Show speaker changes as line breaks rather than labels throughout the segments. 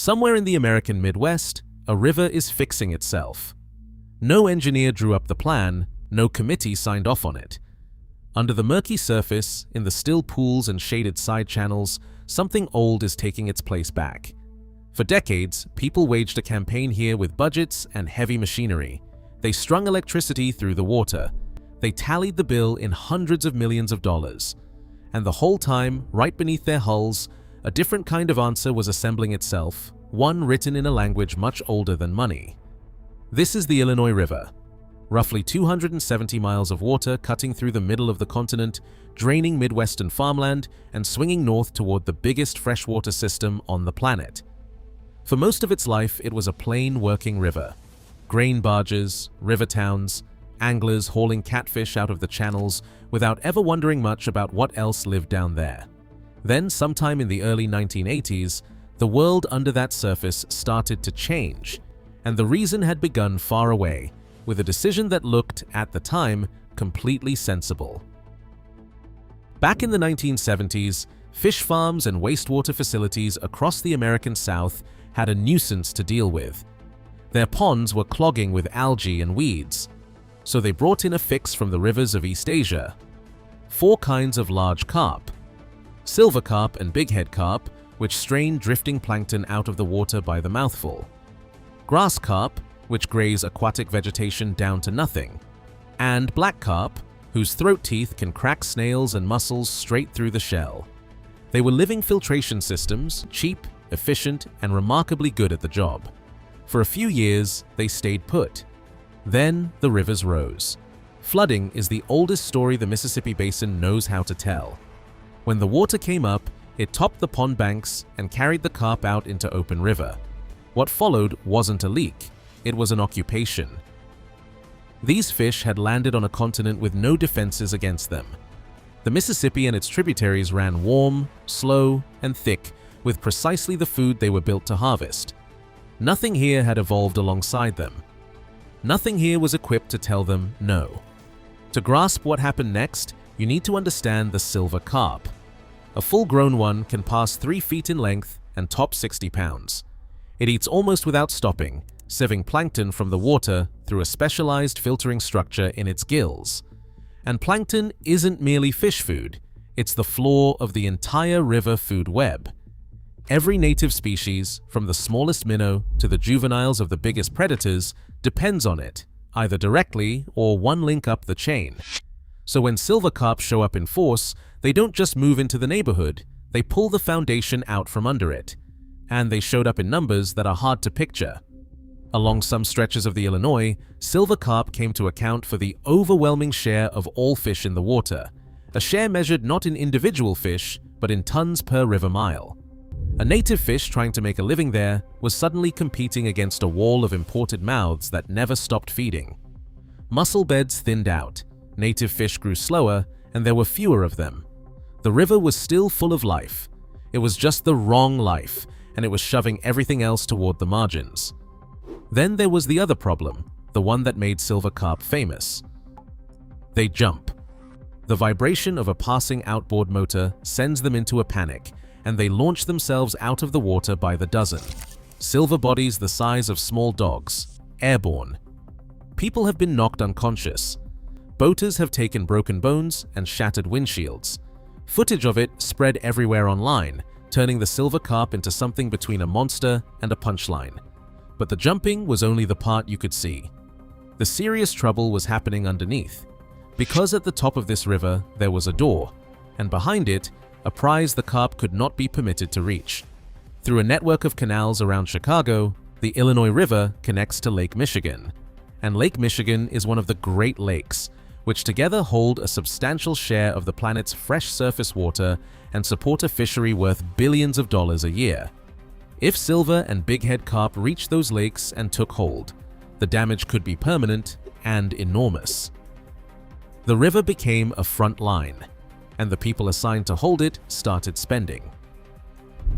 Somewhere in the American Midwest, a river is fixing itself. No engineer drew up the plan, no committee signed off on it. Under the murky surface, in the still pools and shaded side channels, something old is taking its place back. For decades, people waged a campaign here with budgets and heavy machinery. They strung electricity through the water. They tallied the bill in hundreds of millions of dollars. And the whole time, right beneath their hulls, a different kind of answer was assembling itself, one written in a language much older than money. This is the Illinois River. Roughly 270 miles of water cutting through the middle of the continent, draining Midwestern farmland and swinging north toward the biggest freshwater system on the planet. For most of its life, it was a plain working river. Grain barges, river towns, anglers hauling catfish out of the channels without ever wondering much about what else lived down there. Then, sometime in the early 1980s, the world under that surface started to change, and the reason had begun far away, with a decision that looked, at the time, completely sensible. Back in the 1970s, fish farms and wastewater facilities across the American South had a nuisance to deal with. Their ponds were clogging with algae and weeds, so they brought in a fix from the rivers of East Asia. 4 kinds of large carp: silver carp and bighead carp, which strain drifting plankton out of the water by the mouthful; grass carp, which graze aquatic vegetation down to nothing; and black carp, whose throat teeth can crack snails and mussels straight through the shell. They were living filtration systems, cheap, efficient, and remarkably good at the job. For a few years, they stayed put. Then the rivers rose. Flooding is the oldest story the Mississippi Basin knows how to tell. When the water came up, it topped the pond banks and carried the carp out into open river. What followed wasn't a leak, it was an occupation. These fish had landed on a continent with no defenses against them. The Mississippi and its tributaries ran warm, slow, and thick, with precisely the food they were built to harvest. Nothing here had evolved alongside them. Nothing here was equipped to tell them no. To grasp what happened next, you need to understand the silver carp. A full-grown one can pass 3 feet in length and top 60 pounds. It eats almost without stopping, sieving plankton from the water through a specialized filtering structure in its gills. And plankton isn't merely fish food, it's the floor of the entire river food web. Every native species, from the smallest minnow to the juveniles of the biggest predators, depends on it, either directly or one link up the chain. So when silver carp show up in force, they don't just move into the neighborhood, they pull the foundation out from under it. And they showed up in numbers that are hard to picture. Along some stretches of the Illinois, silver carp came to account for the overwhelming share of all fish in the water, a share measured not in individual fish, but in tons per river mile. A native fish trying to make a living there was suddenly competing against a wall of imported mouths that never stopped feeding. Mussel beds thinned out, native fish grew slower, and there were fewer of them. The river was still full of life. It was just the wrong life, and it was shoving everything else toward the margins. Then there was the other problem, the one that made silver carp famous. They jump. The vibration of a passing outboard motor sends them into a panic, and they launch themselves out of the water by the dozen. Silver bodies the size of small dogs, airborne. People have been knocked unconscious. Boaters have taken broken bones and shattered windshields. Footage of it spread everywhere online, turning the silver carp into something between a monster and a punchline. But the jumping was only the part you could see. The serious trouble was happening underneath. Because at the top of this river there was a door, and behind it, a prize the carp could not be permitted to reach. Through a network of canals around Chicago, the Illinois River connects to Lake Michigan. And Lake Michigan is one of the Great Lakes, which together hold a substantial share of the planet's fresh surface water and support a fishery worth billions of dollars a year. If silver and bighead carp reached those lakes and took hold, the damage could be permanent and enormous. The river became a front line, and the people assigned to hold it started spending.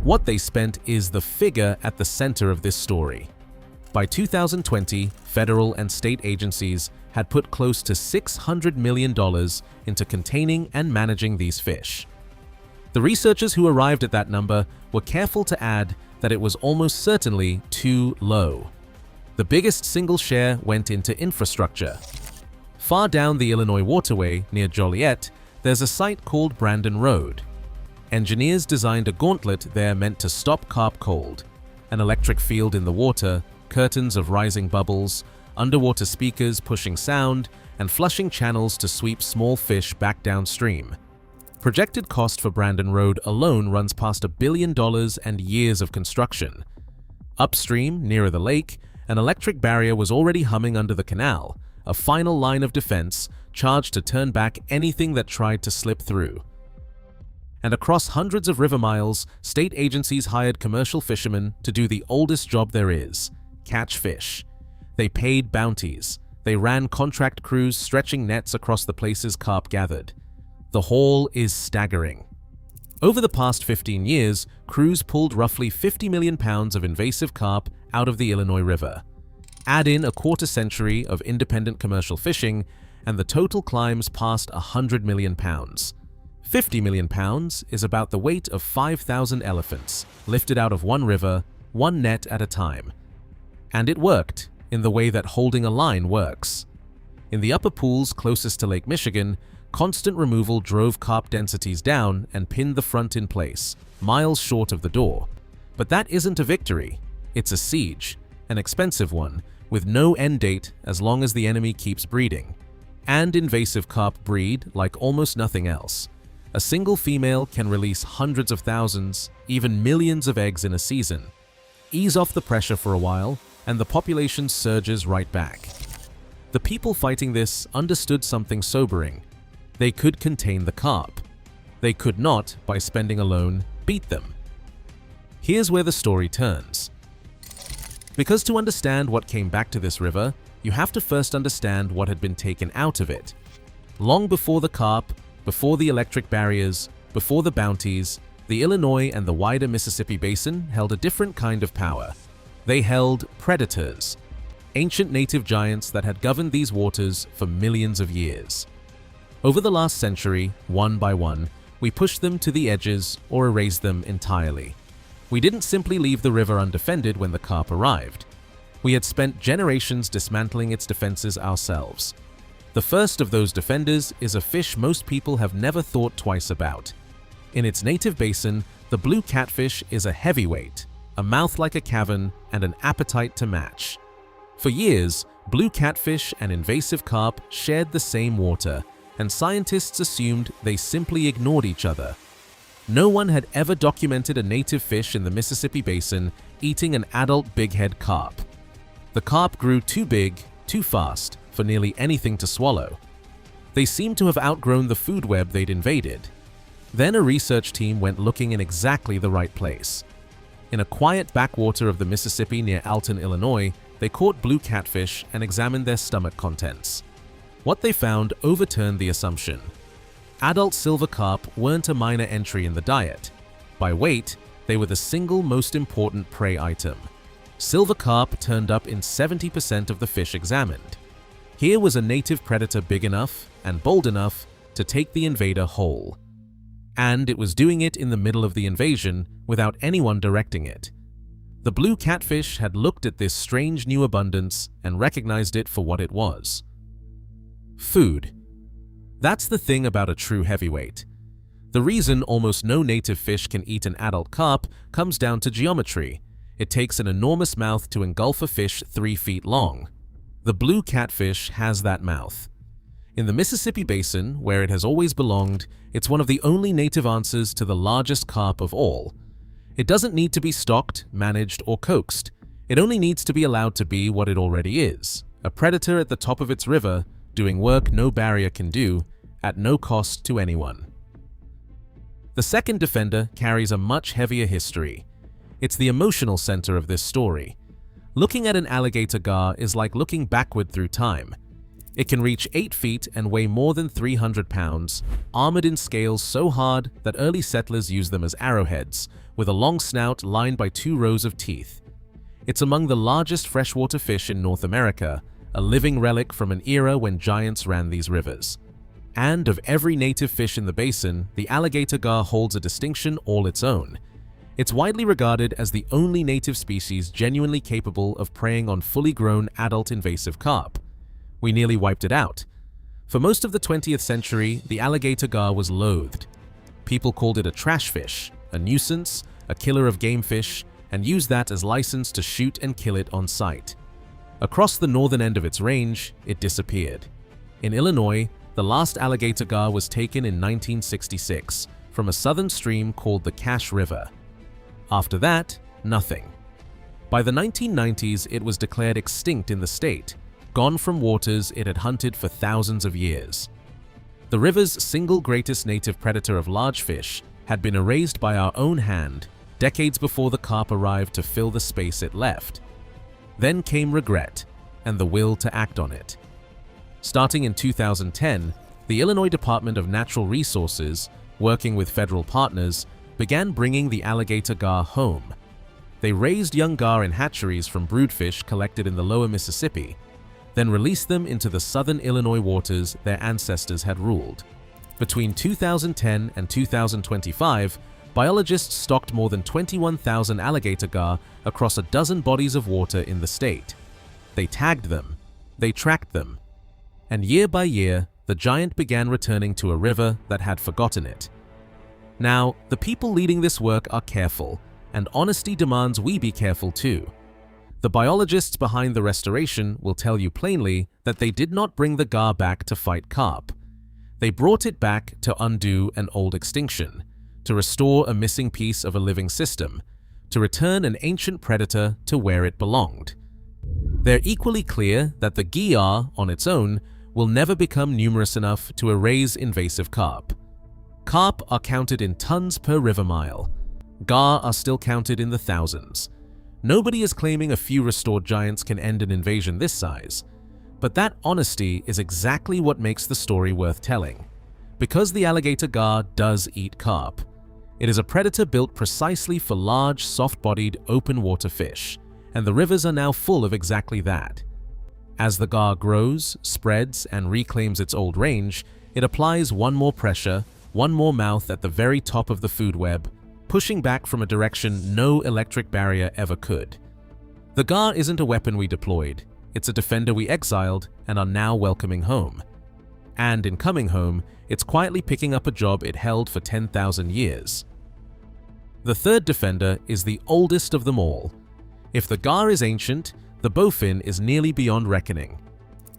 What they spent is the figure at the center of this story. By 2020, federal and state agencies had put close to $600 million into containing and managing these fish. The researchers who arrived at that number were careful to add that it was almost certainly too low. The biggest single share went into infrastructure. Far down the Illinois waterway near Joliet, there's a site called Brandon Road. Engineers designed a gauntlet there meant to stop carp cold. An electric field in the water, curtains of rising bubbles, underwater speakers pushing sound, and flushing channels to sweep small fish back downstream. Projected cost for Brandon Road alone runs past $1 billion and years of construction. Upstream, nearer the lake, an electric barrier was already humming under the canal, a final line of defense charged to turn back anything that tried to slip through. And across hundreds of river miles, state agencies hired commercial fishermen to do the oldest job there is: catch fish. They paid bounties. They ran contract crews stretching nets across the places carp gathered. The haul is staggering. Over the past 15 years, crews pulled roughly 50 million pounds of invasive carp out of the Illinois River. Add in a quarter century of independent commercial fishing, and the total climbs past 100 million pounds. 50 million pounds is about the weight of 5,000 elephants, lifted out of one river, one net at a time. And it worked, in the way that holding a line works. In the upper pools closest to Lake Michigan, constant removal drove carp densities down and pinned the front in place, miles short of the door. But that isn't a victory, it's a siege, an expensive one, with no end date as long as the enemy keeps breeding. And invasive carp breed like almost nothing else. A single female can release hundreds of thousands, even millions of eggs in a season. Ease off the pressure for a while, and the population surges right back. The people fighting this understood something sobering. They could contain the carp. They could not, by spending alone, beat them. Here's where the story turns. Because to understand what came back to this river, you have to first understand what had been taken out of it. Long before the carp, before the electric barriers, before the bounties, the Illinois and the wider Mississippi Basin held a different kind of power. They held predators, ancient native giants that had governed these waters for millions of years. Over the last century, one by one, we pushed them to the edges or erased them entirely. We didn't simply leave the river undefended when the carp arrived. We had spent generations dismantling its defenses ourselves. The first of those defenders is a fish most people have never thought twice about. In its native basin, the blue catfish is a heavyweight, a mouth like a cavern, and an appetite to match. For years, blue catfish and invasive carp shared the same water, and scientists assumed they simply ignored each other. No one had ever documented a native fish in the Mississippi Basin eating an adult bighead carp. The carp grew too big, too fast, for nearly anything to swallow. They seemed to have outgrown the food web they'd invaded. Then a research team went looking in exactly the right place. In a quiet backwater of the Mississippi near Alton, Illinois, they caught blue catfish and examined their stomach contents. What they found overturned the assumption. Adult silver carp weren't a minor entry in the diet. By weight, they were the single most important prey item. Silver carp turned up in 70% of the fish examined. Here was a native predator big enough and bold enough to take the invader whole. And it was doing it in the middle of the invasion without anyone directing it. The blue catfish had looked at this strange new abundance and recognized it for what it was. Food. That's the thing about a true heavyweight. The reason almost no native fish can eat an adult carp comes down to geometry. It takes an enormous mouth to engulf a fish 3 feet long. The blue catfish has that mouth. In the Mississippi Basin, where it has always belonged, it's one of the only native answers to the largest carp of all. It doesn't need to be stocked, managed, or coaxed. It only needs to be allowed to be what it already is, a predator at the top of its river, doing work no barrier can do, at no cost to anyone. The second defender carries a much heavier history. It's the emotional center of this story. Looking at an alligator gar is like looking backward through time. It can reach 8 feet and weigh more than 300 pounds, armored in scales so hard that early settlers used them as arrowheads, with a long snout lined by 2 rows of teeth. It's among the largest freshwater fish in North America, a living relic from an era when giants ran these rivers. And of every native fish in the basin, the alligator gar holds a distinction all its own. It's widely regarded as the only native species genuinely capable of preying on fully grown adult invasive carp. We nearly wiped it out. For most of the 20th century, the alligator gar was loathed. People called it a trash fish, a nuisance, a killer of game fish, and used that as license to shoot and kill it on sight. Across the northern end of its range, it disappeared. In Illinois, the last alligator gar was taken in 1966 from a southern stream called the Cache River. After that, nothing. By the 1990s, it was declared extinct in the state, gone from waters it had hunted for thousands of years. The river's single greatest native predator of large fish had been erased by our own hand decades before the carp arrived to fill the space it left. Then came regret and the will to act on it. Starting in 2010, the Illinois Department of Natural Resources, working with federal partners, began bringing the alligator gar home. They raised young gar in hatcheries from broodfish collected in the lower Mississippi, then released them into the southern Illinois waters their ancestors had ruled. Between 2010 and 2025, biologists stocked more than 21,000 alligator gar across a dozen bodies of water in the state. They tagged them, they tracked them, and year by year, the giant began returning to a river that had forgotten it. Now, the people leading this work are careful, and honesty demands we be careful too. The biologists behind the restoration will tell you plainly that they did not bring the gar back to fight carp. They brought it back to undo an old extinction, to restore a missing piece of a living system, to return an ancient predator to where it belonged. They're equally clear that the GR on its own will never become numerous enough to erase invasive carp. Carp are counted in tons per river mile. Gar are still counted in the thousands. Nobody is claiming a few restored giants can end an invasion this size. But that honesty is exactly what makes the story worth telling. Because the alligator gar does eat carp. It is a predator built precisely for large, soft-bodied, open-water fish, and the rivers are now full of exactly that. As the gar grows, spreads, and reclaims its old range, it applies one more pressure, one more mouth at the very top of the food web, pushing back from a direction no electric barrier ever could. The gar isn't a weapon we deployed, it's a defender we exiled and are now welcoming home. And in coming home, it's quietly picking up a job it held for 10,000 years. The third defender is the oldest of them all. If the gar is ancient, the bowfin is nearly beyond reckoning.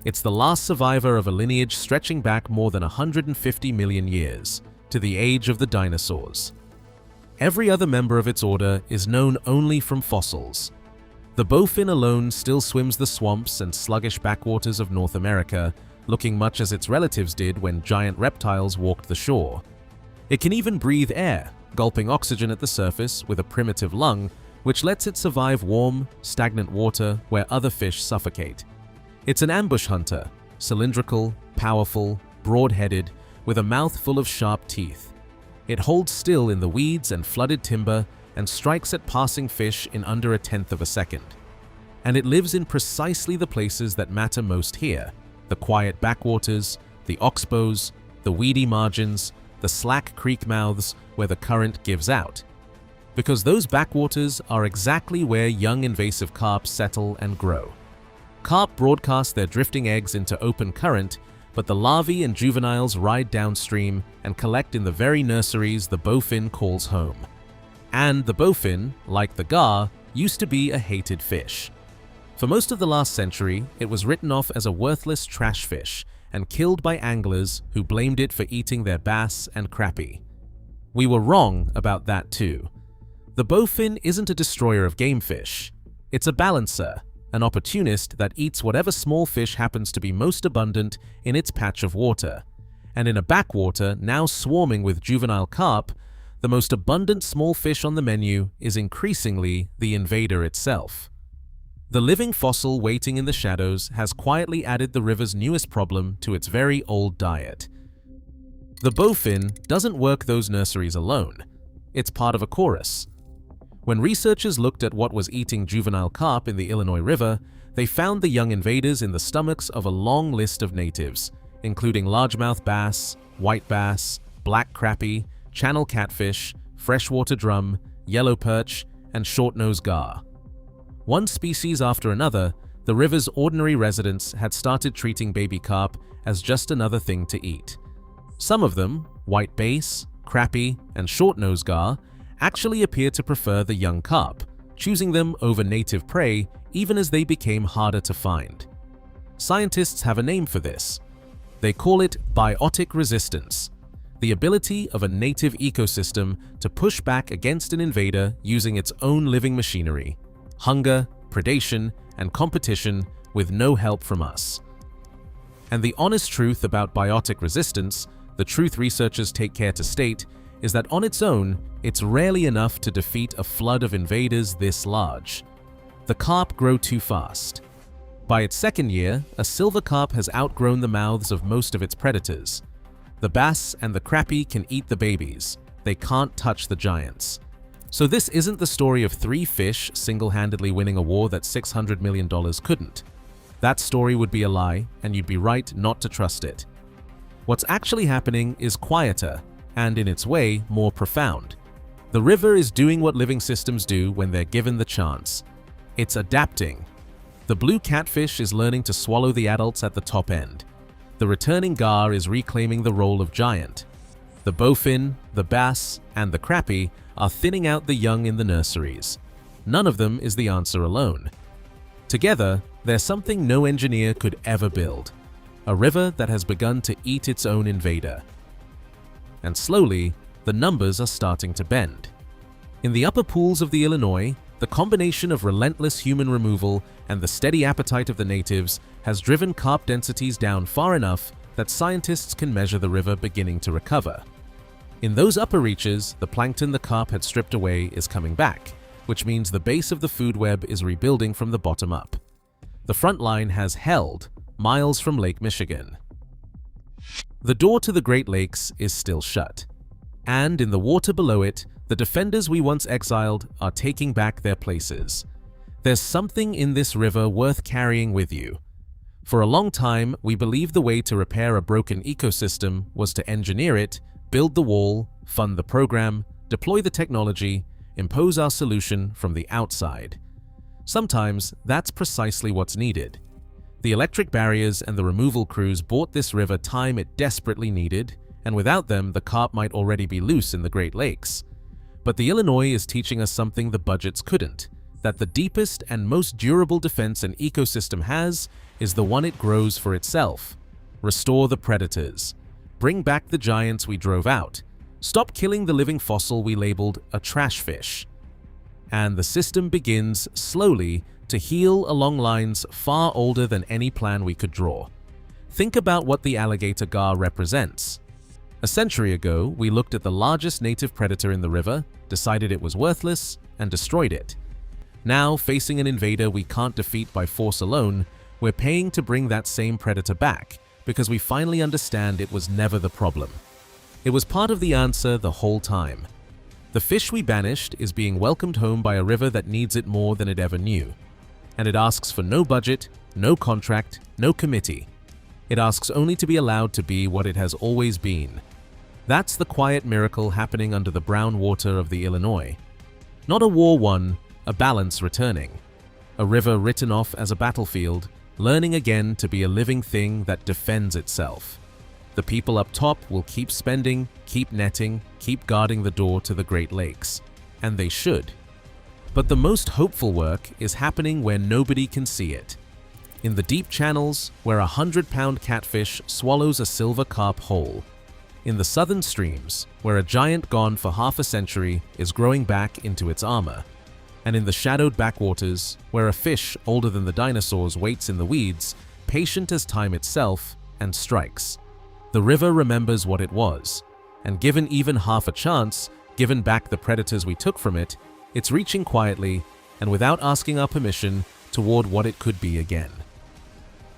It's the last survivor of a lineage stretching back more than 150 million years, to the age of the dinosaurs. Every other member of its order is known only from fossils. The bowfin alone still swims the swamps and sluggish backwaters of North America, looking much as its relatives did when giant reptiles walked the shore. It can even breathe air, gulping oxygen at the surface with a primitive lung, which lets it survive warm, stagnant water where other fish suffocate. It's an ambush hunter, cylindrical, powerful, broad-headed, with a mouth full of sharp teeth. It holds still in the weeds and flooded timber and strikes at passing fish in under a tenth of a second. And it lives in precisely the places that matter most here: the quiet backwaters, the oxbows, the weedy margins, the slack creek mouths where the current gives out. Because those backwaters are exactly where young invasive carp settle and grow. Carp broadcast their drifting eggs into open current, but the larvae and juveniles ride downstream and collect in the very nurseries the bowfin calls home. And the bowfin, like the gar, used to be a hated fish. For most of the last century, it was written off as a worthless trash fish and killed by anglers who blamed it for eating their bass and crappie. We were wrong about that too. The bowfin isn't a destroyer of game fish. It's a balancer, an opportunist that eats whatever small fish happens to be most abundant in its patch of water. And in a backwater now swarming with juvenile carp, the most abundant small fish on the menu is increasingly the invader itself. The living fossil waiting in the shadows has quietly added the river's newest problem to its very old diet. The bowfin doesn't work those nurseries alone. It's part of a chorus. When researchers looked at what was eating juvenile carp in the Illinois River, they found the young invaders in the stomachs of a long list of natives, including largemouth bass, white bass, black crappie, channel catfish, freshwater drum, yellow perch, and short-nosed gar. One species after another, the river's ordinary residents had started treating baby carp as just another thing to eat. Some of them, white bass, crappie, and short-nosed gar, actually appear to prefer the young carp, choosing them over native prey even as they became harder to find. Scientists have a name for this. They call it biotic resistance, the ability of a native ecosystem to push back against an invader using its own living machinery, hunger, predation, and competition with no help from us. And the honest truth about biotic resistance, the truth researchers take care to state, is that on its own, it's rarely enough to defeat a flood of invaders this large. The carp grow too fast. By its second year, a silver carp has outgrown the mouths of most of its predators. The bass and the crappie can eat the babies. They can't touch the giants. So this isn't the story of 3 fish single-handedly winning a war that $600 million couldn't. That story would be a lie, and you'd be right not to trust it. What's actually happening is quieter, and in its way, more profound. The river is doing what living systems do when they're given the chance. It's adapting. The blue catfish is learning to swallow the adults at the top end. The returning gar is reclaiming the role of giant. The bowfin, the bass, and the crappie are thinning out the young in the nurseries. None of them is the answer alone. Together, they're something no engineer could ever build. A river that has begun to eat its own invader. And slowly, the numbers are starting to bend. In the upper pools of the Illinois, the combination of relentless human removal and the steady appetite of the natives has driven carp densities down far enough that scientists can measure the river beginning to recover. In those upper reaches, the plankton the carp had stripped away is coming back, which means the base of the food web is rebuilding from the bottom up. The front line has held, miles from Lake Michigan. The door to the Great Lakes is still shut, and in the water below it, the defenders we once exiled are taking back their places. There's something in this river worth carrying with you. For a long time, we believed the way to repair a broken ecosystem was to engineer it, build the wall, fund the program, deploy the technology, impose our solution from the outside. Sometimes that's precisely what's needed. The electric barriers and the removal crews bought this river time it desperately needed, and without them, the carp might already be loose in the Great Lakes. But the Illinois is teaching us something the budgets couldn't, that the deepest and most durable defense an ecosystem has is the one it grows for itself. Restore the predators. Bring back the giants we drove out. Stop killing the living fossil we labeled a trash fish. And the system begins, slowly, to heal along lines far older than any plan we could draw. Think about what the alligator gar represents. A century ago, we looked at the largest native predator in the river, decided it was worthless, and destroyed it. Now, facing an invader we can't defeat by force alone, we're paying to bring that same predator back, because we finally understand it was never the problem. It was part of the answer the whole time. The fish we banished is being welcomed home by a river that needs it more than it ever knew. And it asks for no budget, no contract, no committee. It asks only to be allowed to be what it has always been. That's the quiet miracle happening under the brown water of the Illinois. Not a war won, a balance returning. A river written off as a battlefield, learning again to be a living thing that defends itself. The people up top will keep spending, keep netting, keep guarding the door to the Great Lakes. And they should. But the most hopeful work is happening where nobody can see it. In the deep channels where a 100-pound catfish swallows a silver carp whole. In the southern streams where a giant gone for half a century is growing back into its armor. And in the shadowed backwaters where a fish older than the dinosaurs waits in the weeds, patient as time itself, and strikes. The river remembers what it was, and given even half a chance, given back the predators we took from it, it's reaching quietly and without asking our permission toward what it could be again.